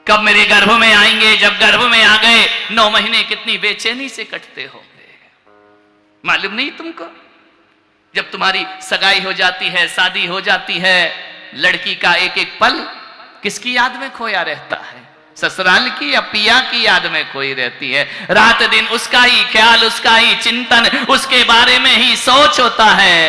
कब मेरे गर्भ में आएंगे। जब गर्भ में आ गए 9 महीने कितनी बेचैनी से कटते होंगे, मालूम नहीं तुमको। जब तुम्हारी सगाई हो जाती है, शादी हो जाती है, लड़की का एक एक पल किसकी याद में खोया रहता है, ससुराल की या पिया की याद में खोई रहती है। रात दिन उसका ही ख्याल, उसका ही चिंतन, उसके बारे में ही सोच होता है।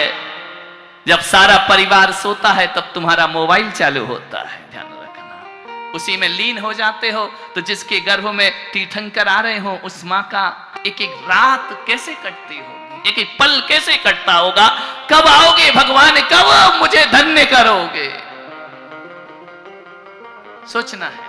जब सारा परिवार सोता है तब तुम्हारा मोबाइल चालू होता है, ध्यान रखना। उसी में लीन हो जाते हो। तो जिसके गर्भ में तीर्थंकर आ रहे हो, उस माँ का एक एक रात कैसे कटती होगी, एक एक पल कैसे कटता होगा। कब आओगे भगवान, कब मुझे धन्य करोगे, सोचना है।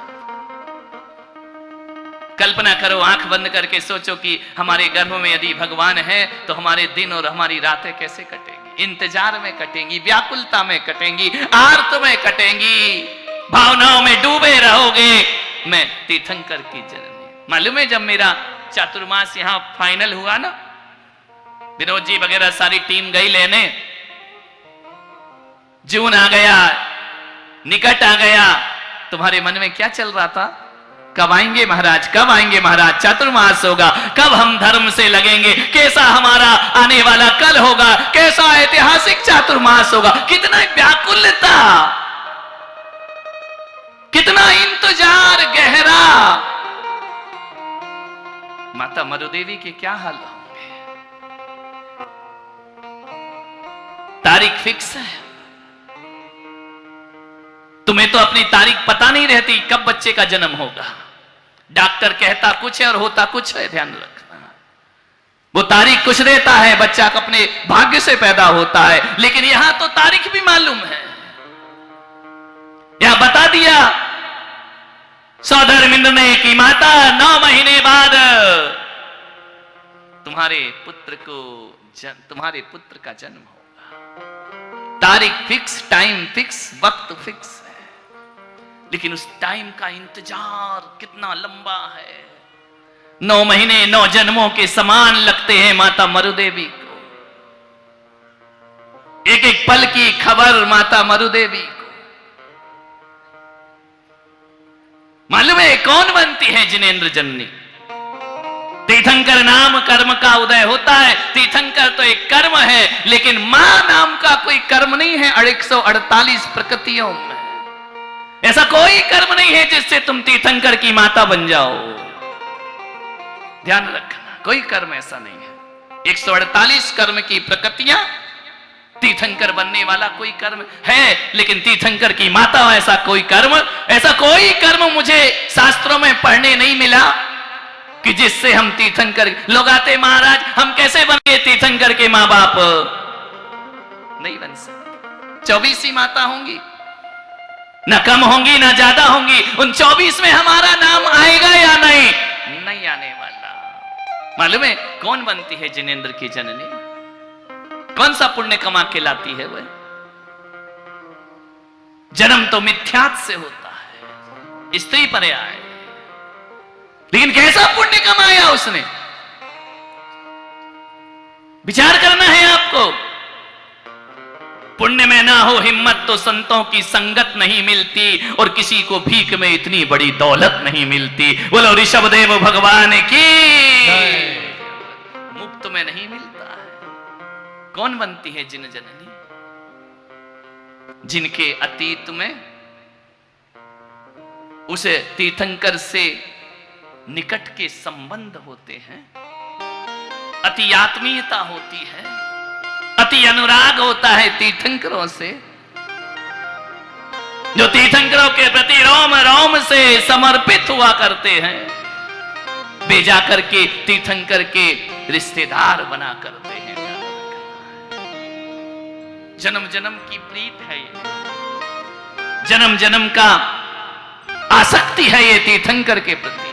कल्पना करो, आंख बंद करके सोचो कि हमारे गर्भ में यदि भगवान है तो हमारे दिन और हमारी रातें कैसे कटेंगी। इंतजार में कटेंगी, व्याकुलता में कटेंगी, आर्त में कटेंगी, भावनाओं में डूबे रहोगे। मैं तीर्थंकर की जननी। मालूम है जब मेरा चातुर्मास यहां फाइनल हुआ ना, विनोद जी वगैरह सारी टीम गई लेने, जून आ गया, निकट आ गया, तुम्हारे मन में क्या चल रहा था? कब आएंगे महाराज, कब आएंगे महाराज, चातुर्मास होगा, कब हम धर्म से लगेंगे, कैसा हमारा आने वाला कल होगा, कैसा ऐतिहासिक चातुर्मास होगा। कितना व्याकुलता, कितना इंतजार गहरा। माता मरुदेवी के क्या हाल होंगे। तारीख फिक्स है, तुम्हें तो अपनी तारीख पता नहीं रहती कब बच्चे का जन्म होगा। डॉक्टर कहता कुछ है और होता कुछ है, ध्यान रखना। वो तारीख कुछ देता है, बच्चा अपने भाग्य से पैदा होता है, लेकिन यहां तो तारीख भी मालूम है। यहां बता दिया सौधर्मिंद्र ने कि माता 9 महीने बाद तुम्हारे पुत्र का जन्म होगा। तारीख फिक्स, टाइम फिक्स, वक्त फिक्स है, लेकिन उस टाइम का इंतजार कितना लंबा है। 9 महीने 9 जन्मों के समान लगते हैं माता मरुदेवी को। एक एक पल की खबर माता मरुदेवी को। मालूम है कौन बनती है जिनेंद्र जननी? तीर्थंकर नाम कर्म का उदय होता है। तीर्थंकर तो एक कर्म है, लेकिन मां नाम का कोई कर्म नहीं है। 148 प्रकृतियों में ऐसा कोई कर्म नहीं है जिससे तुम तीर्थंकर की माता बन जाओ। ध्यान रखना, कोई कर्म ऐसा नहीं है। 148 कर्म की प्रकृतियां, तीर्थंकर बनने वाला कोई कर्म है, लेकिन तीर्थंकर की माता ऐसा कोई कर्म मुझे शास्त्रों में पढ़ने नहीं मिला कि जिससे हम तीर्थंकर। लोग आते महाराज हम कैसे बनेंगे तीर्थंकर के माँ बाप? नहीं बन सकते। 24 ही माता होंगी, ना कम होंगी ना ज्यादा होंगी। उन 24 में हमारा नाम आएगा या नहीं? नहीं आने वाला। मालूम है कौन बनती है जिनेंद्र की जननी? कौन सा पुण्य कमा के लाती है वह? जन्म तो मिथ्यात से होता है, स्त्री पर्याय, लेकिन कैसा पुण्य कमाया उसने, विचार करना है आपको। पुण्य में ना हो हिम्मत तो संतों की संगत नहीं मिलती, और किसी को भीख में इतनी बड़ी दौलत नहीं मिलती। बोलो ऋषभदेव भगवान की। मुफ्त में नहीं मिलता है। कौन बनती है जिन जननी? जिनके अतीत में उसे तीर्थंकर से निकट के संबंध होते हैं, अति आत्मीयता होती है, अति अनुराग होता है तीर्थंकरों से, जो तीर्थंकरों के प्रति रोम रोम से समर्पित हुआ करते हैं। वे जाकर के तीर्थंकर के रिश्तेदार बना करते हैं। जन्म जन्म की प्रीत है ये, जन्म जन्म का आसक्ति है ये तीर्थंकर के प्रति।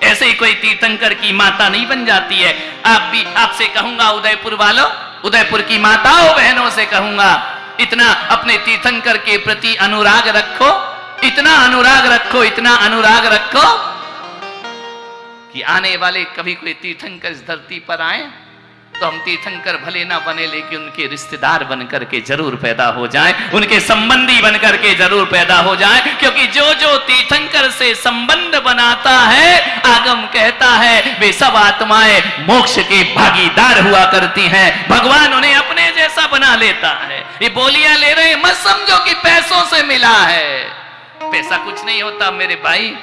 ऐसे ही कोई तीर्थंकर की माता नहीं बन जाती है। आपसे कहूंगा उदयपुर वालों, उदयपुर की माताओं बहनों से कहूंगा, इतना अपने तीर्थंकर के प्रति अनुराग रखो, इतना अनुराग रखो, इतना अनुराग रखो कि आने वाले कभी कोई तीर्थंकर इस धरती पर आए तो हम तीर्थंकर भले ना बने लेकिन उनके रिश्तेदार बन करके जरूर पैदा हो जाएं, उनके संबंधी बन करके जरूर पैदा हो जाएं, क्योंकि जो जो तीर्थंकर से संबंध बनाता है, आगम कहता है वे सब आत्माएं मोक्ष के भागीदार हुआ करती हैं। भगवान उन्हें अपने जैसा बना लेता है। ये बोलियां ले रहे मत समझो कि पैसों से मिला है, पैसा कुछ नहीं होता मेरे भाई,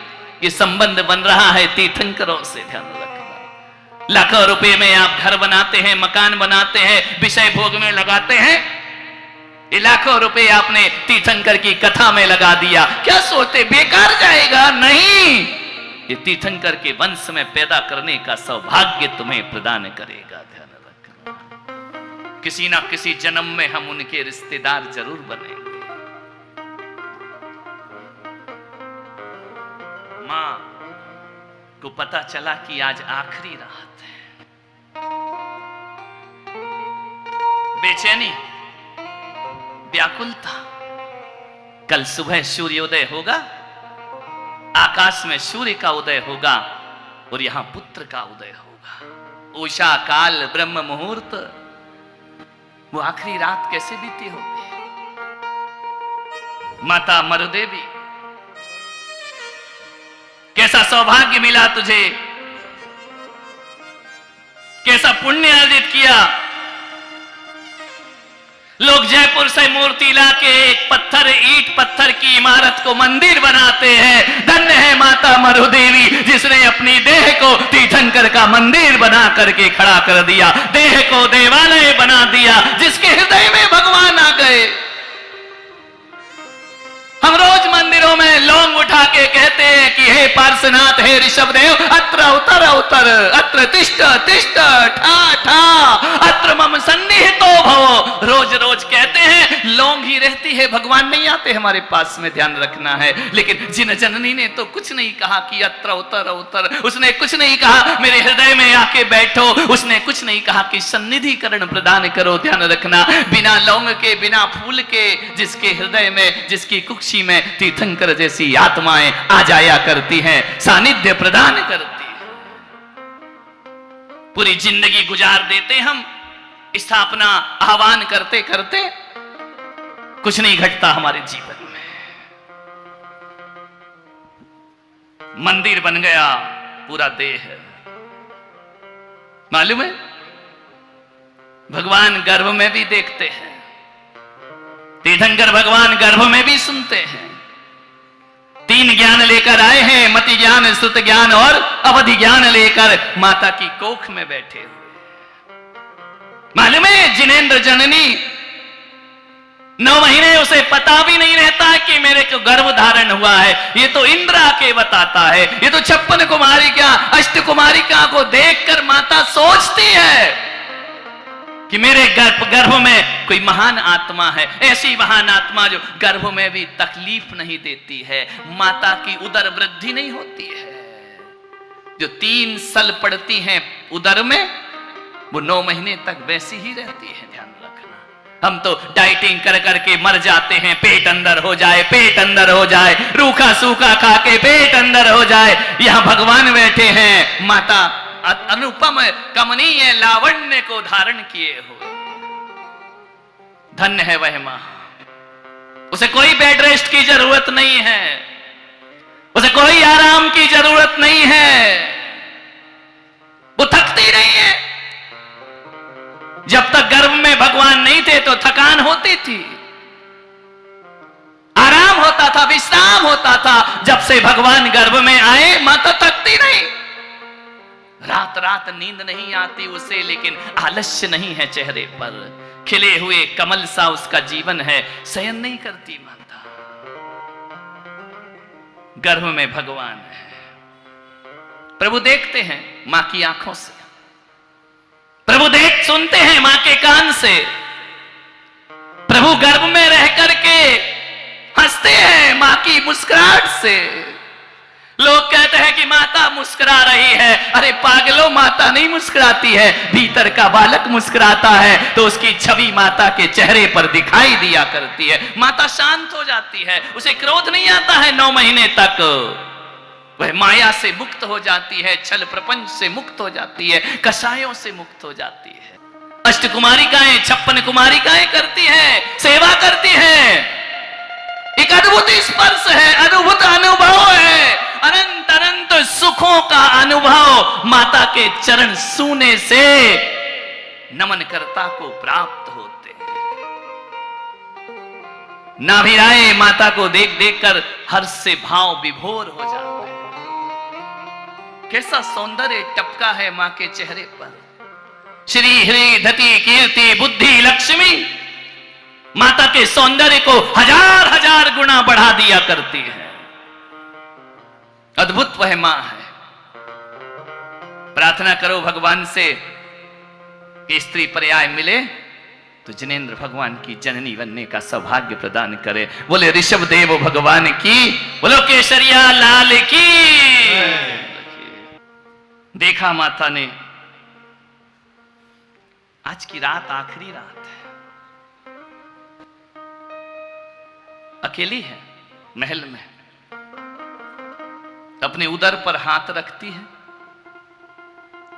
ये संबंध बन रहा है तीर्थंकरों से। ध्यान रखना, लाखों रुपए में आप घर बनाते हैं, मकान बनाते हैं, विषय भोग में लगाते हैं, ये लाखों रुपए आपने तीर्थंकर की कथा में लगा दिया, क्या सोचते बेकार जाएगा? नहीं, ये तीर्थंकर के वंश में पैदा करने का सौभाग्य तुम्हें प्रदान करेगा। ध्यान रखना, किसी ना किसी जन्म में हम उनके रिश्तेदार जरूर बनेंगे। मां को पता चला कि आज आखिरी रात है, बेचैनी, व्याकुलता, कल सुबह सूर्योदय होगा, आकाश में सूर्य का उदय होगा और यहां पुत्र का उदय होगा। उषा काल ब्रह्म मुहूर्त, वो आखिरी रात कैसे बीती होगी? माता मरुदेवी, कैसा सौभाग्य मिला तुझे, कैसा पुण्य अर्जित किया। लोग जयपुर से मूर्ति लाके एक पत्थर, ईंट पत्थर की इमारत को मंदिर बनाते हैं। धन्य है माता मरुदेवी जिसने अपनी देह को तीर्थंकर का मंदिर बना करके खड़ा कर दिया, देह को देवालय बना दिया, जिसके हृदय में भगवान आ गए। हम रोज मंदिरों में लौंग उठा के कहते हैं कि हे पार्श्वनाथ, हे ऋषभदेव, अत्र उतर उतर, अत्र तिष्ठ तिष्ठ, ठा ठा, अत्र मम सन्निहितो भव। रोज रोज कहते हैं, लौंग ही रहती है, भगवान नहीं आते हमारे पास में। ध्यान रखना है। लेकिन जिन जननी ने तो कुछ नहीं कहा कि अत्र उतर उतर, उसने कुछ नहीं कहा मेरे हृदय में आके बैठो, उसने कुछ नहीं कहा कि सन्निधिकरण प्रदान करो। ध्यान रखना, बिना लौंग के, बिना फूल के, जिसके हृदय में, जिसकी कुक्षी में तीर्थंकर जैसी आत्माएं आ जाया करती हैं, सानिध्य प्रदान करती है। पूरी जिंदगी गुजार देते हम स्थापना आह्वान करते करते, कुछ नहीं घटता हमारे जीवन में। मंदिर बन गया पूरा देह, मालूम है? भगवान गर्भ में भी देखते हैं, तीर्थंकर भगवान गर्भ में भी सुनते हैं। 3 ज्ञान लेकर आए हैं, मति ज्ञान, श्रुत ज्ञान और अवधि ज्ञान लेकर माता की कोख में बैठे हुए। मालूम है, जिनेंद्र जननी 9 महीने उसे पता भी नहीं रहता कि मेरे को गर्भ धारण हुआ है। ये तो इंद्र आके बताता है, ये तो 56 कुमारिका, अष्ट कुमारिका को देखकर माता सोचती है कि मेरे गर्भ में कोई महान आत्मा है, ऐसी महान आत्मा जो गर्भ में भी तकलीफ नहीं देती है। माता की उदर वृद्धि नहीं होती है, जो 3 सल पड़ती हैं उदर में, वो 9 महीने तक वैसी ही रहती है। ध्यान रखना, हम तो डाइटिंग कर करके मर जाते हैं, पेट अंदर हो जाए, पेट अंदर हो जाए, रूखा सूखा खा के पेट अंदर हो जाए। यहां भगवान बैठे हैं, माता अनुपम कमनीय लावण्य को धारण किए हुए। धन्य है वह मां, उसे कोई बेड रेस्ट की जरूरत नहीं है, उसे कोई आराम की जरूरत नहीं है, वो थकती नहीं है। जब तक गर्भ में भगवान नहीं थे तो थकान होती थी, आराम होता था, विश्राम होता था। जब से भगवान गर्भ में आए, माता थकती नहीं, रात रात नींद नहीं आती उसे, लेकिन आलस्य नहीं है चेहरे पर, खिले हुए कमल सा उसका जीवन है, शयन नहीं करती माता। गर्भ में भगवान है, प्रभु देखते हैं मां की आंखों से, प्रभु सुनते हैं मां के कान से। प्रभु गर्भ में रह करके हंसते हैं मां की मुस्कुराहट से। लोग कहते हैं कि माता मुस्कुरा रही है, अरे पागलों, माता नहीं मुस्कुराती है, भीतर का बालक मुस्कुराता है तो उसकी छवि माता के चेहरे पर दिखाई दिया करती है। माता शांत हो जाती है, उसे क्रोध नहीं आता है 9 महीने तक, वह माया से मुक्त हो जाती है, छल प्रपंच से मुक्त हो जाती है, कषायों से मुक्त हो जाती है। अष्ट कुमारिकाएं 56 कुमारिकाएं करती हैं, सेवा करती हैं। एक अद्भुत स्पर्श है, अद्भुत अनुभव है, अनंत अनंत सुखों का अनुभव माता के चरण छूने से नमनकर्ता को प्राप्त होते हैं। नाभिराए माता को देख देख कर हर्ष से भाव विभोर हो जाते हैं। कैसा सौंदर्य टपका है मां के चेहरे पर। श्री हरि धति कीर्ति बुद्धि लक्ष्मी माता के सौंदर्य को हजार हजार गुना बढ़ा दिया करती है। अद्भुत वह मां है। प्रार्थना करो भगवान से कि स्त्री पर्याय मिले तो जिनेंद्र भगवान की जननी बनने का सौभाग्य प्रदान करे। बोले ऋषभ देव भगवान की, बोलो केसरिया लाल की। देखा माता ने, आज की रात आखिरी रात है, अकेली है महल में, अपने उदर पर हाथ रखती है,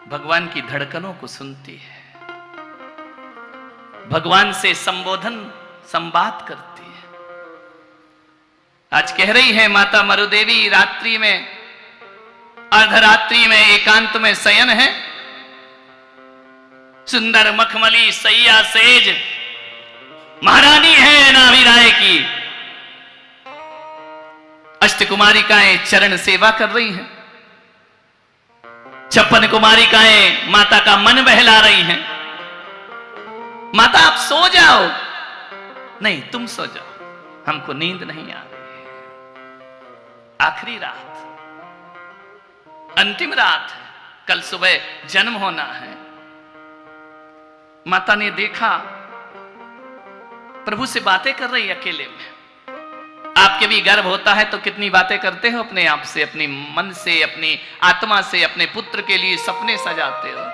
भगवान की धड़कनों को सुनती है, भगवान से संबोधन संवाद करती है। आज कह रही है माता मरुदेवी, रात्रि में अर्धरात्रि में एकांत में शयन है, सुंदर मखमली सैया सेज महारानी है नाभिराय की। अष्ट कुमारिकाएं चरण सेवा कर रही हैं, 56 कुमारिकाएं माता का मन बहला रही हैं। माता आप सो जाओ। नहीं, तुम सो जाओ, हमको नींद नहीं आ रही है। आखिरी रात, अंतिम रात है, कल सुबह जन्म होना है। माता ने देखा प्रभु से बातें कर रही अकेले में। आपके भी गर्भ होता है तो कितनी बातें करते हो अपने आप से, अपने मन से, अपनी आत्मा से, अपने पुत्र के लिए सपने सजाते हो।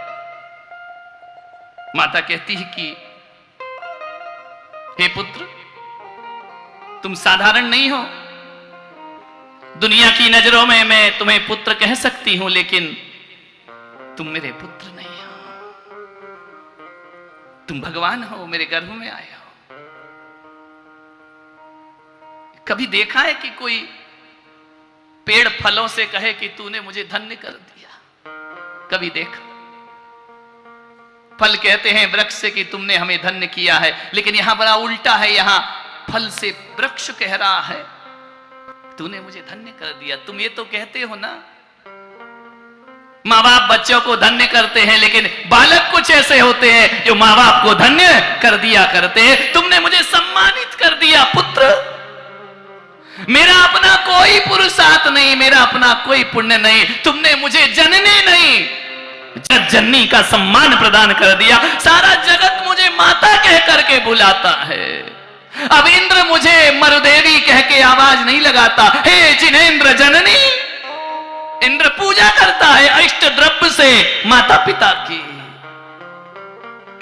माता कहती है कि हे पुत्र, तुम साधारण नहीं हो। दुनिया की नजरों में मैं तुम्हें पुत्र कह सकती हूं, लेकिन तुम मेरे पुत्र नहीं हो। तुम भगवान हो, मेरे गर्भ में आए हो। कभी देखा है कि कोई पेड़ फलों से कहे कि तूने मुझे धन्य कर दिया? कभी देखा? फल कहते हैं वृक्ष से कि तुमने हमें धन्य किया है, लेकिन यहां बड़ा उल्टा है। यहां फल से वृक्ष कह रहा है तूने मुझे धन्य कर दिया। तुम ये तो कहते हो ना, माँ बाप बच्चों को धन्य करते हैं, लेकिन बालक कुछ ऐसे होते हैं जो माँ बाप को धन्य कर दिया करते हैं। तुमने मुझे सम्मानित कर दिया पुत्र। मेरा अपना कोई पुरुषार्थ नहीं, मेरा अपना कोई पुण्य नहीं, तुमने मुझे जननी नहीं जग जननी का सम्मान प्रदान कर दिया। सारा जगत मुझे माता कह करके बुलाता है। अब इंद्र मुझे मरुदेवी कह के आवाज नहीं लगाता, हे जिनेंद्र जननी। इंद्र पूजा करता है इष्ट द्रव्य से माता पिता की।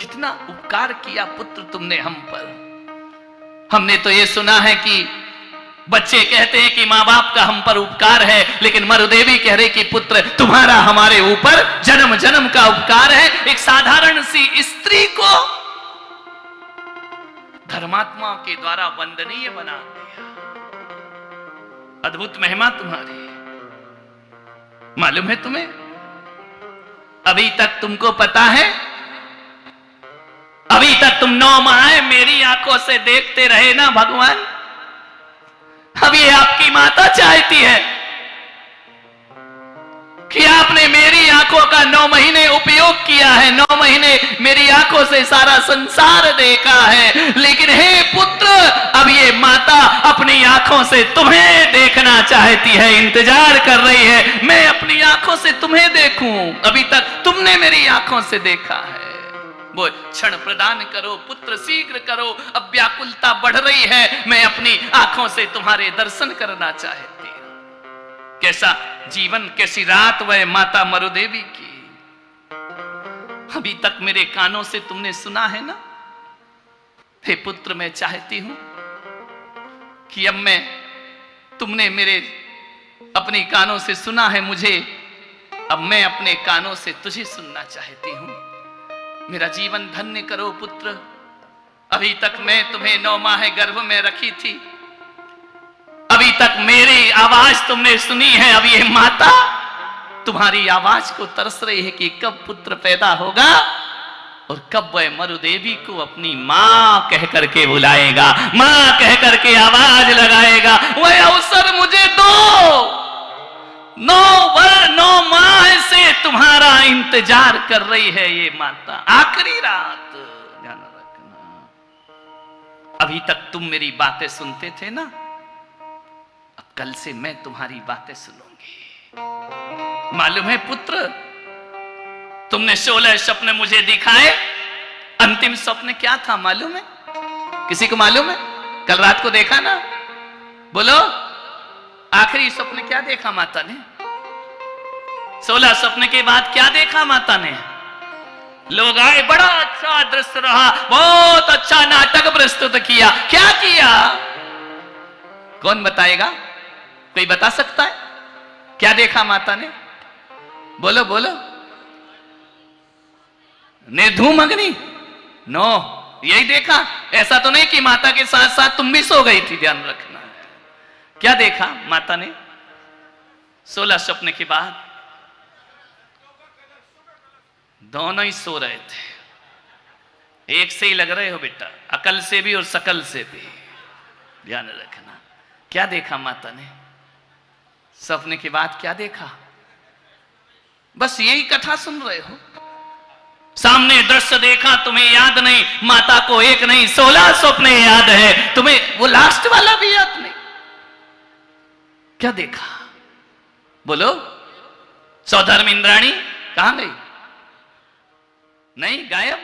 कितना उपकार किया पुत्र तुमने हम पर। हमने तो ये सुना है कि बच्चे कहते हैं कि माँ बाप का हम पर उपकार है, लेकिन मरुदेवी कह रहे कि पुत्र तुम्हारा हमारे ऊपर जन्म जन्म का उपकार है। एक साधारण सी स्त्री को धर्मात्मा के द्वारा वंदनीय बना दिया। अद्भुत महिमा तुम्हारी। मालूम है तुम्हें, अभी तक तुमको पता है, अभी तक तुम 9 माह मेरी आंखों से देखते रहे ना भगवान। अब ये आपकी माता चाहती है कि आपने मेरी आंखों का 9 महीने उपयोग किया है, 9 महीने मेरी आंखों से सारा संसार देखा है, लेकिन हे पुत्र, अब ये माता अपनी आंखों से तुम्हें देखना चाहती है, इंतजार कर रही है मैं अपनी आंखों से तुम्हें देखूं। अभी तक तुमने मेरी आंखों से देखा है, वो क्षण प्रदान करो पुत्र, शीघ्र करो। अब व्याकुलता बढ़ रही है, मैं अपनी आंखों से तुम्हारे दर्शन करना चाहती हूं। कैसा जीवन, कैसी रात वह माता मरुदेवी की। अभी तक मेरे कानों से तुमने सुना है ना। हे पुत्र, मैं चाहती हूं कि अब मैं, तुमने मेरे अपने कानों से सुना है मुझे, अब मैं अपने कानों से तुझे सुनना चाहती हूं। मेरा जीवन धन्य करो पुत्र। अभी तक मैं तुम्हें 9 माह गर्भ में रखी थी, अभी तक मेरी आवाज तुमने सुनी है। अब ये माता तुम्हारी आवाज को तरस रही है कि कब पुत्र पैदा होगा और कब वह मरुदेवी को अपनी मां कह करके बुलाएगा, मां कह करके आवाज लगाएगा। वह अवसर मुझे दो। 9 माह से तुम्हारा इंतजार कर रही है ये माता। आखिरी रात, ध्यान रखना। अभी तक तुम मेरी बातें सुनते थे ना, अब कल से मैं तुम्हारी बातें सुनूंगी। मालूम है पुत्र, तुमने 16 सपने मुझे दिखाए, अंतिम स्वप्न क्या था मालूम है? किसी को मालूम है? कल रात को देखा ना? बोलो, आखिरी स्वप्न क्या देखा माता ने? 16 स्वप्न के बाद क्या देखा माता ने? लोग आए, बड़ा अच्छा दृश्य रहा, बहुत अच्छा नाटक प्रस्तुत किया। क्या किया? कौन बताएगा? कोई बता सकता है? क्या देखा माता ने? बोलो बोलो। निर्धूम अग्नि? नो, यही देखा? ऐसा तो नहीं कि माता के साथ साथ तुम भी सो गई थी, ध्यान रखना है। क्या देखा माता ने 16 स्वप्न के बाद? दोनों ही सो रहे थे। एक से ही लग रहे हो बेटा, अकल से भी और सकल से भी, ध्यान रखना। क्या देखा माता ने सपने के बाद? क्या देखा? बस यही कथा सुन रहे हो। सामने दृश्य देखा, तुम्हें याद नहीं। माता को एक नहीं 16 स्वप्न याद है, तुम्हें वो लास्ट वाला भी याद नहीं। क्या देखा? बोलो। सौधर्म इंद्राणी कहां गई? नहीं, गायब।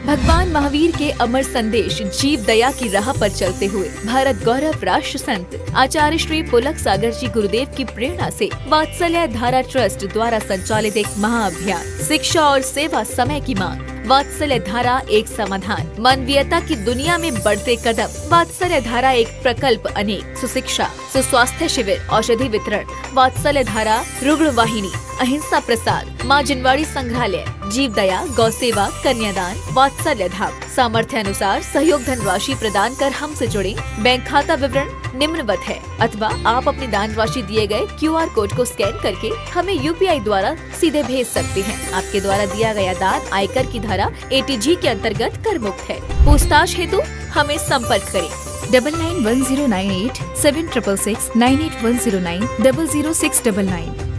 भगवान महावीर के अमर संदेश जीव दया की राह पर चलते हुए भारत गौरव राष्ट्र संत आचार्य श्री पुलक सागर जी गुरुदेव की प्रेरणा से वात्सल्य धारा ट्रस्ट द्वारा संचालित एक महाअभियान शिक्षा और सेवा समय की मांग। वात्सल्य धारा एक समाधान, मानवीयता की दुनिया में बढ़ते कदम। वात्सल्य धारा एक प्रकल्प अनेक, सुशिक्षा, सुस्वास्थ्य शिविर, औषधि वितरण, वात्सल्य धारा रुग्ण वाहिनी, अहिंसा प्रसाद, माँ जिनवाड़ी संग्रहालय, जीव दया, गौ सेवा, कन्यादान, वात्सल्य धाम। सामर्थ्य अनुसार सहयोग धनराशि प्रदान कर हमसे जुड़े। बैंक खाता विवरण निम्नवत है, अथवा आप अपनी दान राशि दिए गए QR कोड को स्कैन करके हमें UPI द्वारा सीधे भेज सकते हैं। आपके द्वारा दिया गया दान आयकर की धारा ATG के अंतर्गत कर मुक्त है। पूछताछ हेतु हमें संपर्क करें 991098 7666 98109 00699।